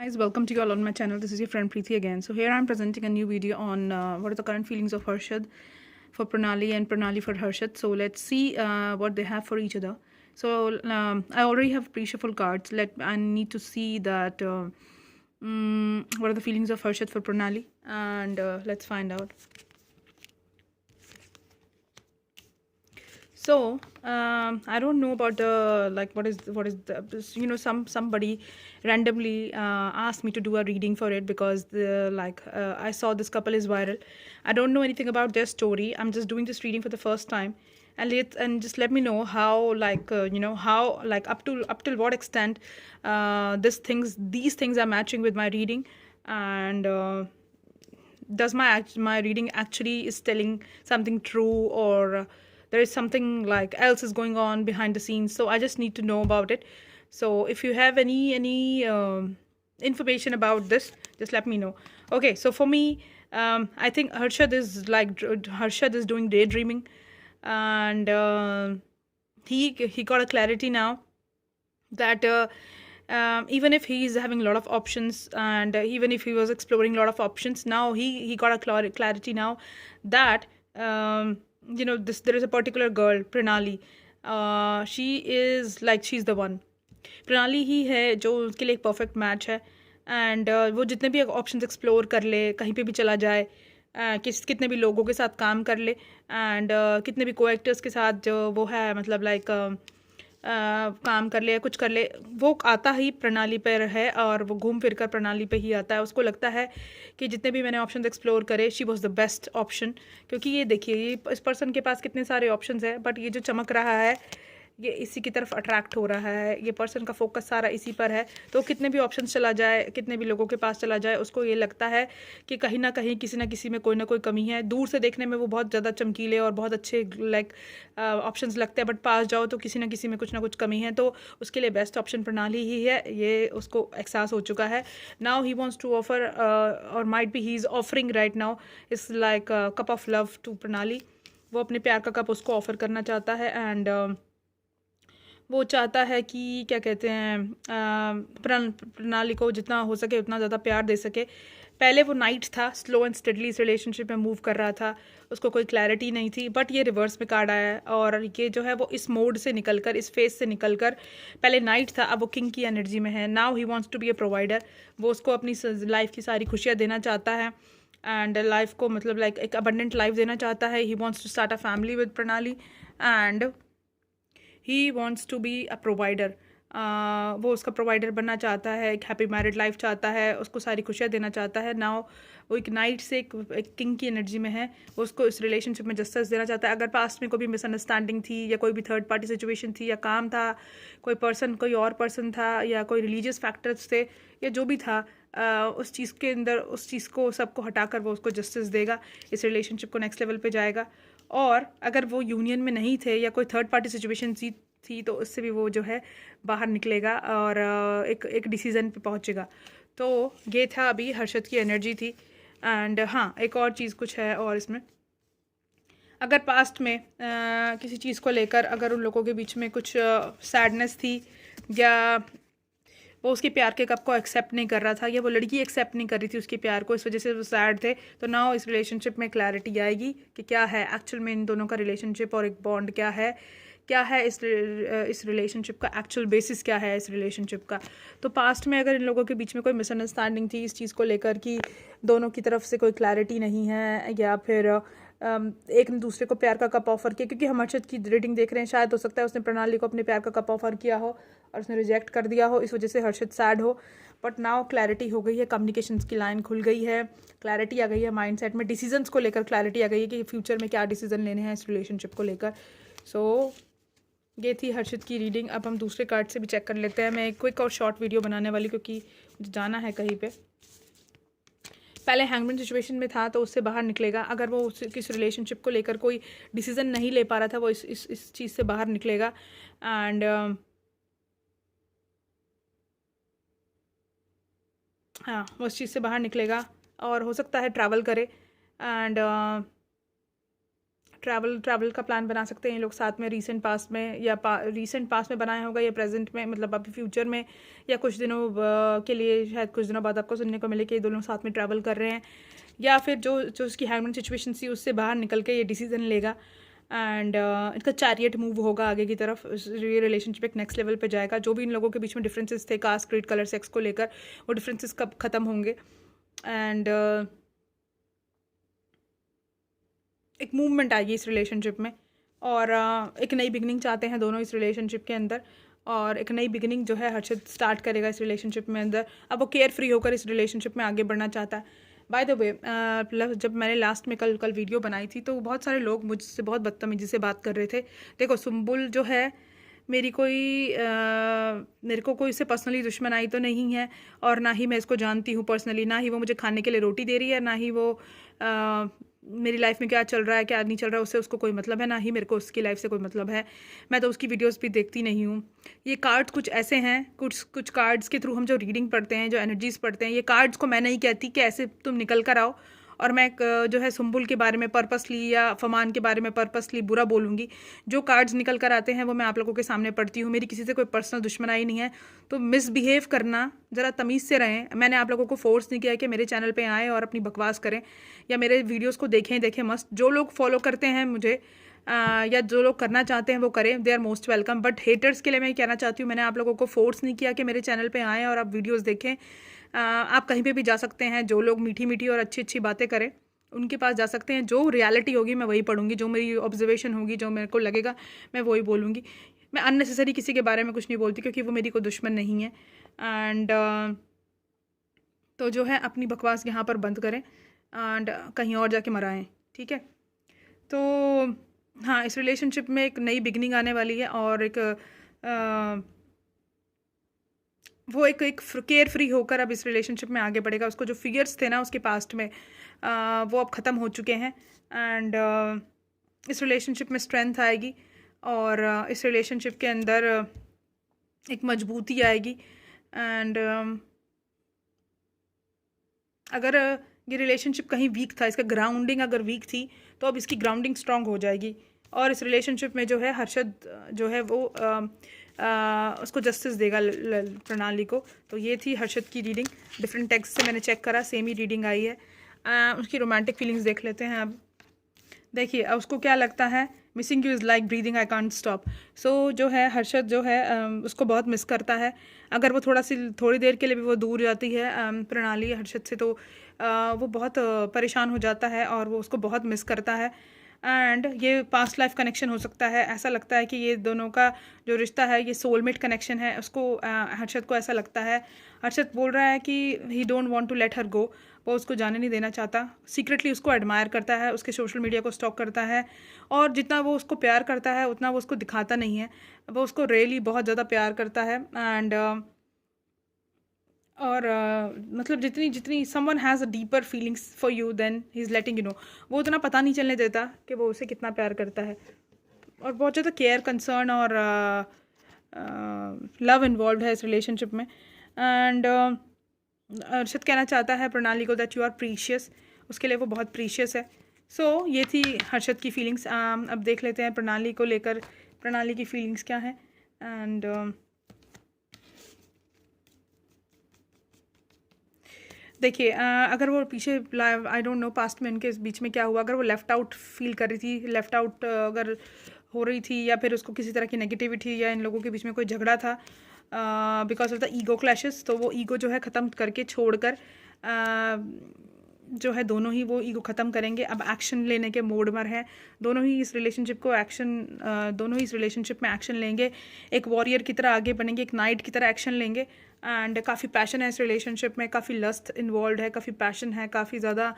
Guys, welcome to you all on my channel. This is your friend Preeti again. So here I'm presenting a new video on what are the current feelings of Harshad for Pranali and Pranali for Harshad. So let's see what they have for each other. So I already have pre-shuffle cards. I need to see that what are the feelings of Harshad for Pranali, and let's find out. So I don't know about what is the somebody randomly asked me to do a reading for it because I saw this couple is viral. I don't know anything about their story. I'm just doing this reading for the first time, and just let me know how how up till what extent these things are matching with my reading, and does my reading actually is telling something true, or there is something like else is going on behind the scenes. So I just need to know about it. So if you have any information about this, just let me know. Okay, so for me, I think Harshad is doing daydreaming, and he got a clarity now that even if he is having a lot of options, and even if he was exploring a lot of options, now he got a clarity now that there is a particular girl, Pranali. She is like she's the one. प्रणाली ही है जो उसके लिए एक perfect match है, and वो जितने भी ऑप्शंस एक्सप्लोर कर ले, कहीं पे भी चला जाए, कितने भी लोगों के साथ काम कर ले, एंड कितने भी को एक्टर्स के साथ जो वो है मतलब काम कर ले या कुछ कर ले, वो आता ही प्रणाली पर है और वो घूम फिर कर प्रणाली पे ही आता है. उसको लगता है कि जितने भी मैंने ऑप्शन एक्सप्लोर करे, she was the best option. क्योंकि ये देखिए, ये इस पर्सन के पास कितने सारे ऑप्शंस हैं, बट ये जो चमक रहा है ये इसी की तरफ अट्रैक्ट हो रहा है. ये पर्सन का फोकस सारा इसी पर है. तो कितने भी ऑप्शंस चला जाए, कितने भी लोगों के पास चला जाए, उसको ये लगता है कि कहीं ना कहीं किसी ना किसी में कोई ना कोई कमी है. दूर से देखने में वो बहुत ज़्यादा चमकीले और बहुत अच्छे ऑप्शंस लगते हैं, बट पास जाओ तो किसी ना किसी में कुछ ना कुछ कमी है. तो उसके लिए बेस्ट ऑप्शन प्रणाली ही है, ये उसको एहसास हो चुका है. Now he wants to offer, और might be he is offering right now is like cup of love to Pranali. वो अपने प्यार का कप उसको ऑफर करना चाहता है, एंड वो चाहता है कि क्या कहते हैं, प्रणाली को जितना हो सके उतना ज़्यादा प्यार दे सके. पहले वो नाइट था, स्लो एंड स्टेडली इस रिलेशनशिप में मूव कर रहा था, उसको कोई क्लैरिटी नहीं थी. बट ये रिवर्स में कार्ड आया है, और ये जो है वो इस मोड से निकलकर, इस फेज से निकलकर, पहले नाइट था, अब वो किंग की एनर्जी में है. Now he wants to be a provider. वो उसको अपनी लाइफ की सारी खुशियाँ देना चाहता है, एंड लाइफ को मतलब एक अबंडेंट लाइफ देना चाहता है. He wants to start a family with Pranali, and he wants to be a provider. वो उसका प्रोवाइडर बनना चाहता है, एक हैप्पी मैरिड लाइफ चाहता है, उसको सारी खुशियाँ देना चाहता है. नाउ वो एक नाइट से एक किंग की एनर्जी में है. वो उसको इस रिलेशनशिप में जस्टिस देना चाहता है. अगर पास्ट में कोई भी मिसअंडरस्टैंडिंग थी, या कोई भी थर्ड पार्टी सिचुएशन थी, या काम था, कोई और पर्सन था, या कोई रिलीजियस फैक्टर्स थे, या जो भी था, उस चीज़ के अंदर उस चीज़ को सबको हटाकर वो उसको जस्टिस देगा. इस रिलेशनशिप को नेक्स्ट लेवल पे जाएगा. और अगर वो यूनियन में नहीं थे, या कोई थर्ड पार्टी सिचुएशन थी, तो उससे भी वो जो है बाहर निकलेगा, और एक डिसीज़न पे पहुंचेगा. तो ये था अभी हर्षद की एनर्जी थी. एंड हाँ, एक और चीज़ कुछ है, और इसमें अगर पास्ट में किसी चीज़ को लेकर अगर उन लोगों के बीच में कुछ सैडनेस थी, या वो उसके प्यार के कप को एक्सेप्ट नहीं कर रहा था, या वो लड़की एक्सेप्ट नहीं कर रही थी उसके प्यार को, इस वजह से वो सैड थे, तो नाउ इस रिलेशनशिप में क्लैरिटी आएगी कि क्या है एक्चुअल में इन दोनों का रिलेशनशिप, और एक बॉन्ड क्या है इस रिलेशनशिप का एक्चुअल बेसिस क्या है इस रिलेशनशिप का. तो पास्ट में अगर इन लोगों के बीच में कोई मिसअंडरस्टैंडिंग थी इस चीज़ को लेकर कि दोनों की तरफ से कोई क्लैरिटी नहीं है, या फिर एक दूसरे को प्यार का कप ऑफर किया, क्योंकि हम अर्शद की रेटिंग देख रहे हैं, शायद हो सकता है उसने प्रणाली को अपने प्यार का कप ऑफर किया हो और उसने रिजेक्ट कर दिया हो, इस वजह से हर्षद सैड हो. बट नाउ क्लैरिटी हो गई है, कम्युनिकेशन की लाइन खुल गई है, क्लैरिटी आ गई है माइंडसेट में, डिसीजंस को लेकर क्लैरिटी आ गई है कि फ्यूचर में क्या डिसीजन लेने हैं इस रिलेशनशिप को लेकर. सो ये थी हर्षद की रीडिंग. अब हम दूसरे कार्ड से भी चेक कर लेते हैं. मैं एक क्विक और शॉर्ट वीडियो बनाने वाली, क्योंकि मुझे जाना है कहीं पे. पहले हैंगमैन सिचुएशन में था, तो उससे बाहर निकलेगा. अगर वो किस रिलेशनशिप को लेकर कोई डिसीजन नहीं ले पा रहा था, वो इस चीज़ से बाहर निकलेगा. एंड हाँ, वो उस चीज़ से बाहर निकलेगा, और हो सकता है ट्रैवल करे, एंड ट्रैवल का प्लान बना सकते हैं ये लोग साथ में, रीसेंट पास्ट में या रीसेंट पास्ट में बनाया होगा या प्रेजेंट में, मतलब अभी फ्यूचर में या कुछ दिनों के लिए, शायद कुछ दिनों बाद आपको सुनने को मिले कि ये दोनों साथ में ट्रैवल कर रहे हैं, या फिर जो उसकी हैंडमेड सिचुएशन थी उससे बाहर निकल के ये डिसीजन लेगा एंड इनका चैरियट मूव होगा आगे की तरफ, ये रिलेशनशिप एक नेक्स्ट लेवल पे जाएगा। जो भी इन लोगों के बीच में डिफरेंसेस थे कास्ट, क्रीड, कलर, सेक्स को लेकर, वो डिफरेंसेस कब ख़त्म होंगे एंड एक मूवमेंट आएगी इस रिलेशनशिप में और एक नई बिगनिंग चाहते हैं दोनों इस रिलेशनशिप के अंदर, और एक नई बिगनिंग जो है हर्षद स्टार्ट करेगा इस रिलेशनशिप में अंदर। अब वो केयर फ्री होकर इस रिलेशनशिप में आगे बढ़ना चाहता है। बाय द वे, जब मैंने लास्ट में कल वीडियो बनाई थी तो बहुत सारे लोग मुझसे बहुत बदतमीजी से बात कर रहे थे। देखो, सुम्बुल जो है मेरे को कोई इससे पर्सनली दुश्मनाई तो नहीं है, और ना ही मैं इसको जानती हूँ पर्सनली, ना ही वो मुझे खाने के लिए रोटी दे रही है, ना ही वो मेरी लाइफ में क्या चल रहा है क्या नहीं चल रहा है उससे उसको कोई मतलब है, ना ही मेरे को उसकी लाइफ से कोई मतलब है। मैं तो उसकी वीडियोस भी देखती नहीं हूँ। ये कार्ड्स कुछ ऐसे हैं, कुछ कार्ड्स के थ्रू हम जो रीडिंग पढ़ते हैं, जो एनर्जीज पढ़ते हैं, ये कार्ड्स को मैं नहीं कहती कि ऐसे तुम निकल कर आओ और मैं जो है सुम्बुल के बारे में पर्पसली या फमान के बारे में पर्पसली बुरा बोलूँगी। जो कार्ड्स निकल कर आते हैं वो मैं आप लोगों के सामने पढ़ती हूँ। मेरी किसी से कोई पर्सनल दुश्मनाई नहीं है, तो मिसबिहेव करना ज़रा तमीज़ से रहें। मैंने आप लोगों को फोर्स नहीं किया कि मेरे चैनल पे आएँ और अपनी बकवास करें या मेरे वीडियोज़ को देखें मस्त। जो लोग फॉलो करते हैं मुझे या जो लोग करना चाहते हैं वो करें, they are most welcome. But haters के लिए मैं कहना चाहती हूँ, मैंने आप लोगों को फोर्स नहीं किया कि मेरे चैनल पे आएँ और आप वीडियोस देखें। आप कहीं पे भी जा सकते हैं। जो लोग मीठी मीठी और अच्छी अच्छी बातें करें उनके पास जा सकते हैं। जो रियलिटी होगी मैं वही पढ़ूंगी, जो मेरी ऑब्जर्वेशन होगी, जो मेरे को लगेगा मैं वही बोलूँगी। मैं अननेसेसरी किसी के बारे में कुछ नहीं बोलती क्योंकि वो मेरी कोई दुश्मन नहीं है। एंड तो जो है अपनी बकवास यहाँ पर बंद करें एंड कहीं और जाके मराएं, ठीक है। तो हाँ, इस रिलेशनशिप में एक नई बिगनिंग आने वाली है और वो एक केयर फ्री होकर अब इस रिलेशनशिप में आगे बढ़ेगा। उसको जो फियर्स थे ना उसके पास्ट में वो अब ख़त्म हो चुके हैं एंड इस रिलेशनशिप में स्ट्रेंथ आएगी और इस रिलेशनशिप के अंदर एक मजबूती आएगी एंड अगर ये रिलेशनशिप कहीं वीक था, इसका ग्राउंडिंग अगर वीक थी तो अब इसकी ग्राउंडिंग स्ट्रांग हो जाएगी और इस रिलेशनशिप में जो है हर्षद जो है वो उसको जस्टिस देगा प्रणाली को। तो ये थी हर्षद की रीडिंग। डिफरेंट टेक्स्ट से मैंने चेक करा, सेम ही रीडिंग आई है। उसकी रोमांटिक फीलिंग्स देख लेते हैं। अब देखिए उसको क्या लगता है। Missing you is like breathing, I can't stop. So जो है हर्षद जो है उसको बहुत मिस करता है। अगर वो थोड़ी देर के लिए भी वो दूर जाती है प्रणाली हर्षद से तो वो बहुत परेशान हो जाता है और वो उसको बहुत मिस करता है। एंड ये पास्ट लाइफ कनेक्शन हो सकता है। ऐसा लगता है कि ये दोनों का जो रिश्ता है ये सोलमेट कनेक्शन है। उसको हर्षद को ऐसा लगता है। हर्षद बोल रहा है कि he don't want to let her go. वो उसको जाने नहीं देना चाहता। सीक्रेटली उसको एडमायर करता है, उसके सोशल मीडिया को स्टॉक करता है और जितना वो उसको प्यार करता है उतना वो उसको दिखाता नहीं है। वो उसको रियली बहुत ज़्यादा प्यार करता है एंड और मतलब जितनी someone has a deeper feelings for you then he is letting you know. वो उतना पता नहीं चलने देता कि वो उसे कितना प्यार करता है और बहुत ज़्यादा केयर, कंसर्न और लव इन्वॉल्व है इस रिलेशनशिप में। एंड अर्षद कहना चाहता है प्रणाली को दैट यू आर प्रीशियस। उसके लिए वो बहुत प्रीशियस है। सो ये थी हर्षद की फीलिंग्स। अब देख लेते हैं प्रणाली को लेकर प्रणाली की फीलिंग्स क्या हैं। एंड देखिए अगर वो पीछे आई डोंट नो पास्ट में इनके बीच में क्या हुआ। अगर वो लेफ़्ट आउट फील कर रही थी, लेफ़्ट आउट अगर हो रही थी या फिर उसको किसी तरह की नेगेटिविटी या इन लोगों के बीच में कोई झगड़ा था because of the ego clashes, तो वो ईगो जो है ख़त्म करके छोड़कर जो है दोनों ही वो ईगो ख़त्म करेंगे। अब एक्शन लेने के मोड में है दोनों ही इस रिलेशनशिप को दोनों ही इस रिलेशनशिप में एक्शन लेंगे। एक वॉरियर की तरह आगे बढ़ेंगे, एक नाइट की तरह एक्शन लेंगे। एंड काफ़ी पैशन है इस रिलेशनशिप में, काफ़ी लस्ट इन्वॉल्व है, काफ़ी पैशन है, काफ़ी ज़्यादा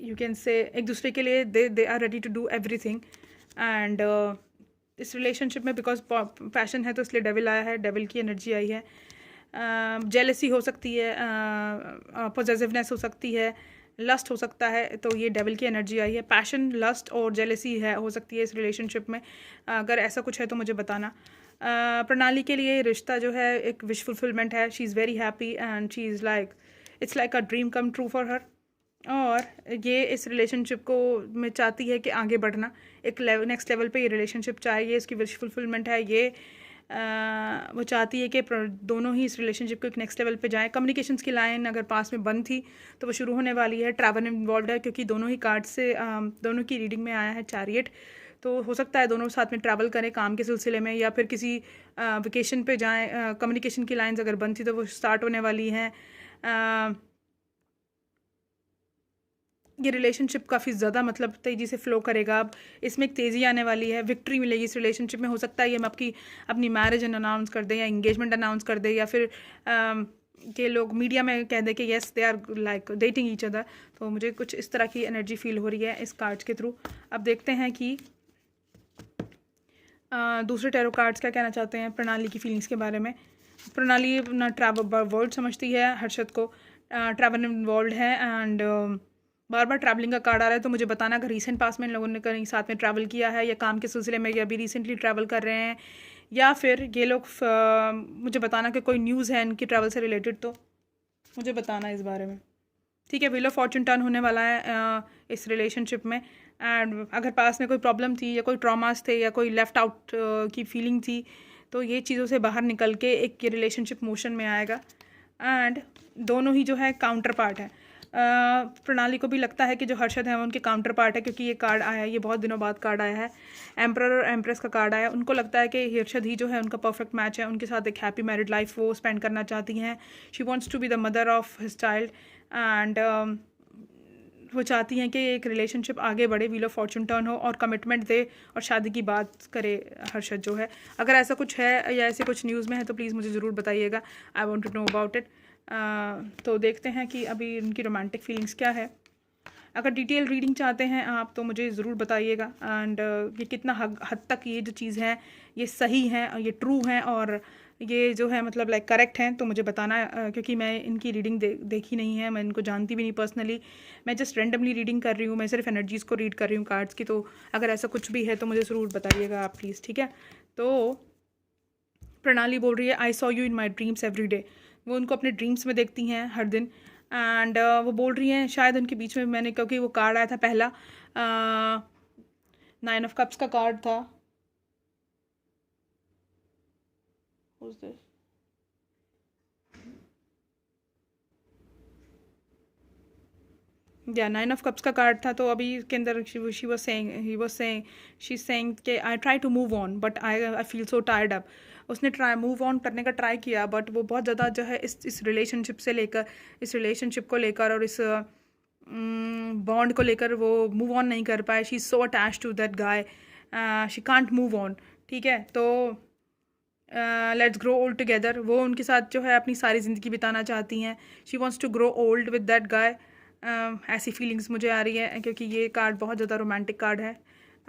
यू कैन से एक दूसरे के लिए they are ready to do everything. And इस रिलेशनशिप में बिकॉज पैशन है तो इसलिए डेविल आया है, डेविल की एनर्जी आई है। जेलसी हो सकती है, पॉजेसिवनेस हो सकती है, लस्ट हो सकता है, तो ये डेविल की एनर्जी आई है। पैशन, लस्ट और जेलसी है हो सकती है इस रिलेशनशिप में। अगर ऐसा कुछ है तो मुझे बताना। प्रणाली के लिए रिश्ता जो है एक विश फुलफिलमेंट है। She is very happy and she is like it's like a dream come true for her. और ये इस रिलेशनशिप को में चाहती है कि आगे बढ़ना, एक लेवल नेक्स्ट लेवल पे ये रिलेशनशिप चाहिए, इसकी विश फुलफिलमेंट है ये। वो चाहती है कि दोनों ही इस रिलेशनशिप को एक नेक्स्ट लेवल पे जाएं। कम्युनिकेशंस की लाइन अगर पास में बंद थी तो वो शुरू होने वाली है। ट्रैवल इन्वॉल्व है क्योंकि दोनों ही कार्ड से दोनों की रीडिंग में आया है चैरियट, तो हो सकता है दोनों साथ में ट्रैवल करें काम के सिलसिले में या फिर किसी वेकेशन पे जाएं। कम्युनिकेशन की लाइंस अगर बंद थी तो वो स्टार्ट होने वाली हैं। ये रिलेशनशिप काफ़ी ज़्यादा मतलब तेज़ी से फ़्लो करेगा। अब इसमें एक तेज़ी आने वाली है, विक्ट्री मिलेगी इस रिलेशनशिप में। हो सकता है ये हम अपनी मैरिज अनाउंस कर दें या इंगेजमेंट अनाउंस कर दें, या फिर के लोग मीडिया में कह दें कि yes they are like dating each other. तो मुझे कुछ इस तरह की एनर्जी फील हो रही है इस कार्ड्स के थ्रू। अब देखते हैं कि दूसरे टैरो कार्ड्स क्या कहना चाहते हैं प्रणाली की फीलिंग्स के बारे में। प्रणाली अपना ट्रैवल वर्ड समझती है हर्षद को, ट्रैवल इन्वॉल्व है एंड बार बार ट्रैवलिंग का कार्ड आ रहा है। तो मुझे बताना अगर रीसेंट पास में इन लोगों ने कहीं साथ में ट्रैवल किया है या काम के सिलसिले में या अभी रिसेंटली ट्रैवल कर रहे हैं, या फिर ये लोग मुझे बताना कि कोई न्यूज़ है इनकी ट्रैवल से रिलेटेड, तो मुझे बताना इस बारे में। ठीक है, व्हील ऑफ फॉर्चून टर्न होने वाला है इस रिलेशनशिप में। एंड अगर पास में कोई प्रॉब्लम थी या कोई ट्रॉमास थे या कोई लेफ़्ट आउट की फीलिंग थी, तो ये चीज़ों से बाहर निकल के एक ये रिलेशनशिप मोशन में आएगा। एंड दोनों ही जो है काउंटर पार्ट है। प्रणाली को भी लगता है कि जो हर्षद है वो उनके काउंटर पार्ट है, क्योंकि ये कार्ड आया है, ये बहुत दिनों बाद कार्ड आया है। एम्परर और एम्प्रेस का कार्ड आया है। उनको लगता है कि हर्षद ही जो है उनका परफेक्ट मैच है, उनके साथ एक हैप्पी मैरिड लाइफ वो स्पेंड करना चाहती हैं। She wants to be the mother of his child and वो चाहती हैं कि एक रिलेशनशिप आगे बढ़े, व्हील ऑफ फॉर्चून टर्न हो और कमिटमेंट दे और शादी की बात करे हर्षद जो है। अगर ऐसा कुछ है या ऐसे कुछ न्यूज़ में है तो प्लीज़ मुझे ज़रूर बताइएगा, I want to know about it. तो देखते हैं कि अभी उनकी रोमांटिक फीलिंग्स क्या है। अगर डिटेल रीडिंग चाहते हैं आप तो मुझे ज़रूर बताइएगा। एंड ये कितना हद तक ये जो चीज़ है ये सही है और ये ट्रू है और ये जो है मतलब लाइक करेक्ट हैं, तो मुझे बताना क्योंकि मैं इनकी रीडिंग देखी नहीं है, मैं इनको जानती भी नहीं पर्सनली। मैं जस्ट रेंडमली रीडिंग कर रही हूँ, मैं सिर्फ एनर्जीज़ को रीड कर रही हूँ कार्ड्स की। तो अगर ऐसा कुछ भी है तो मुझे ज़रूर बताइएगा आप प्लीज़, ठीक है। तो प्रणाली बोल रही है I saw you in my dreams every day. वो उनको अपने ड्रीम्स में देखती हैं हर दिन। एंड वो बोल रही हैं शायद उनके बीच में मैंने, क्योंकि वो कार्ड आया था पहला 9 ऑफ कप्स का कार्ड था। Who's this? या 9 ऑफ कप्स का कार्ड था। तो अभी इसके अंदर शी वाज सेइंग कि I try to move on but I feel so tired up. उसने मूव ऑन करने का ट्राई किया बट वो बहुत ज़्यादा जो है इस रिलेशनशिप से लेकर, इस रिलेशनशिप को लेकर और इस बॉन्ड को लेकर वो मूव ऑन नहीं कर पाए। She is so attached to that guy, she can't move on. ठीक है, तो लेट्स ग्रो ओल्ड टुगेदर। वो उनके साथ जो है अपनी सारी ज़िंदगी बिताना चाहती हैं। She wants to grow old with that guy. ऐसी फीलिंग्स मुझे आ रही है क्योंकि ये कार्ड बहुत ज़्यादा रोमांटिक कार्ड है।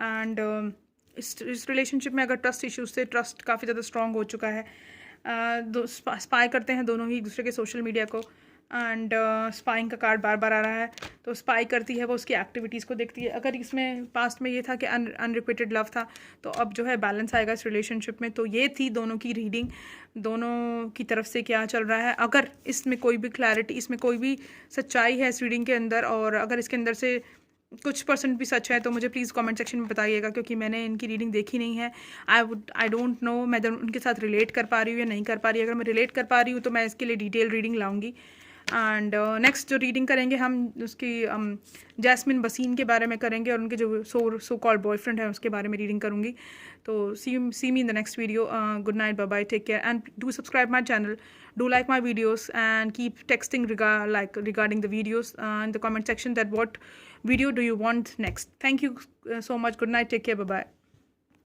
एंड इस रिलेशनशिप में अगर ट्रस्ट इश्यूज से ट्रस्ट काफ़ी ज़्यादा स्ट्रॉन्ग हो चुका है। स्पाई करते हैं दोनों ही एक दूसरे के सोशल मीडिया को। एंड स्पाइंग का कार्ड बार बार आ रहा है, तो स्पाई करती है वो उसकी एक्टिविटीज़ को देखती है। अगर इसमें पास्ट में ये था कि अनरिक्विटेड लव था, तो अब जो है बैलेंस आएगा इस रिलेशनशिप में। तो ये थी दोनों की रीडिंग, दोनों की तरफ से क्या चल रहा है। अगर इसमें कोई भी क्लैरिटी, इसमें कोई भी सच्चाई है इस रीडिंग के अंदर, और अगर इसके अंदर से कुछ परसेंट भी सच है तो मुझे प्लीज़ कमेंट सेक्शन में बताइएगा, क्योंकि मैंने इनकी रीडिंग देखी नहीं है। आई डोंट नो मैं उनके साथ रिलेट कर पा रही हूँ या नहीं कर पा रही। अगर मैं रिलेट कर पा रही हूँ तो मैं इसके लिए डिटेल रीडिंग लाऊंगी। एंड नेक्स्ट जो रीडिंग करेंगे हम उसकी जैस्मिन वसीम के बारे में करेंगे और उनके जो सो कॉल्ड बॉयफ्रेंड है उसके बारे में रीडिंग करूँगी। तो see me in the next video. Good night, bye bye, take care and do subscribe my channel, do like my videos and keep texting regarding the videos in the comment section that what video do you want next. Thank you so much. Good night, take care, bye bye.